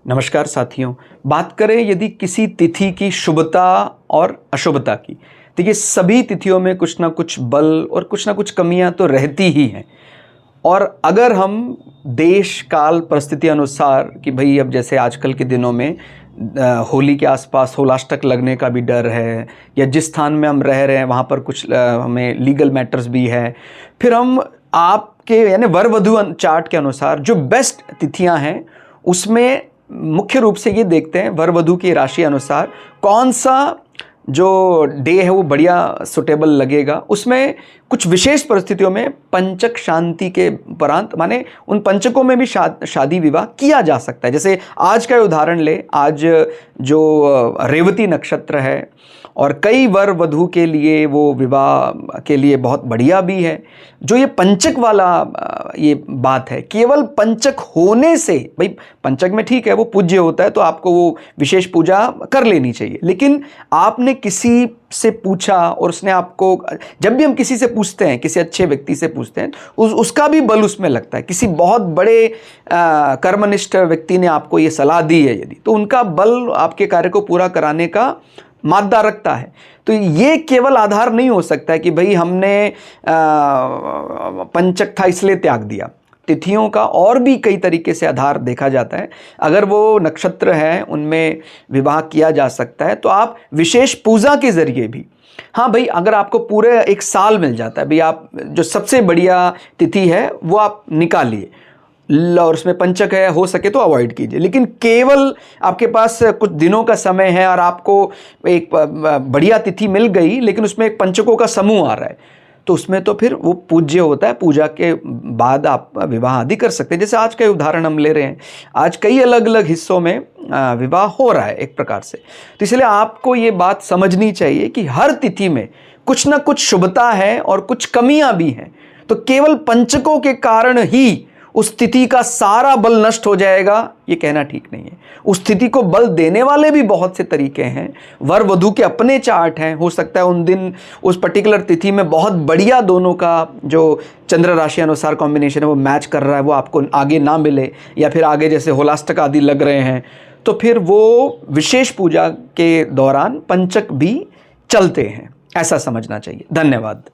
नमस्कार साथियों। बात करें यदि किसी तिथि की शुभता और अशुभता की, देखिए सभी तिथियों में कुछ ना कुछ बल और कुछ ना कुछ कमियां तो रहती ही हैं। और अगर हम देश काल परिस्थिति अनुसार कि भाई अब जैसे आजकल के दिनों में होली के आसपास होलाष्टक लगने का भी डर है, या जिस स्थान में हम रह रहे हैं वहाँ पर कुछ हमें लीगल मैटर्स भी है, फिर हम आपके यानी वर वधु चार्ट के अनुसार जो बेस्ट तिथियां हैं उसमें मुख्य रूप से ये देखते हैं वर वधु की राशि अनुसार कौन सा जो डे है वो बढ़िया सुटेबल लगेगा। उसमें कुछ विशेष परिस्थितियों में पंचक शांति के उपरांत माने उन पंचकों में भी शादी विवाह किया जा सकता है। जैसे आज का उदाहरण ले, आज जो रेवती नक्षत्र है और कई वर वधु के लिए वो विवाह के लिए बहुत बढ़िया भी है। जो ये पंचक वाला ये बात है, केवल पंचक होने से, भाई पंचक में ठीक है वो पूज्य होता है तो आपको वो विशेष पूजा कर लेनी चाहिए, लेकिन आपने किसी से पूछा और उसने आपको, जब भी हम किसी से पूछते हैं, किसी अच्छे व्यक्ति से पूछते हैं, उसका भी बल उसमें लगता है। किसी बहुत बड़े कर्मनिष्ठ व्यक्ति ने आपको ये सलाह दी है यदि, तो उनका बल आपके कार्य को पूरा कराने का मादा रखता है। तो ये केवल आधार नहीं हो सकता है कि भाई हमने पंचक था इसलिए त्याग दिया। तिथियों का और भी कई तरीके से आधार देखा जाता है। अगर वो नक्षत्र है उनमें विवाह किया जा सकता है, तो आप विशेष पूजा के जरिए भी, हाँ भाई अगर आपको पूरे एक साल मिल जाता है, भाई आप जो सबसे बढ़िया तिथि है वो आप निकालिए और उसमें पंचक है, हो सके तो अवॉइड कीजिए। लेकिन केवल आपके पास कुछ दिनों का समय है और आपको एक बढ़िया तिथि मिल गई लेकिन उसमें एक पंचकों का समूह आ रहा है, तो उसमें तो फिर वो पूज्य होता है। पूजा के बाद आप विवाह आदि कर सकते हैं। जैसे आज का उदाहरण हम ले रहे हैं, आज कई अलग अलग हिस्सों में विवाह हो रहा है एक प्रकार से। तो इसलिए आपको ये बात समझनी चाहिए कि हर तिथि में कुछ ना कुछ शुभता है और कुछ कमियां भी हैं। तो केवल पंचकों के कारण ही उस तिथि का सारा बल नष्ट हो जाएगा, ये कहना ठीक नहीं है। उस तिथि को बल देने वाले भी बहुत से तरीके हैं। वर वधु के अपने चार्ट हैं, हो सकता है उन दिन उस पर्टिकुलर तिथि में बहुत बढ़िया दोनों का जो चंद्र राशि अनुसार कॉम्बिनेशन है वो मैच कर रहा है, वो आपको आगे ना मिले, या फिर आगे जैसे होलाष्टक आदि लग रहे हैं, तो फिर वो विशेष पूजा के दौरान पंचक भी चलते हैं, ऐसा समझना चाहिए। धन्यवाद।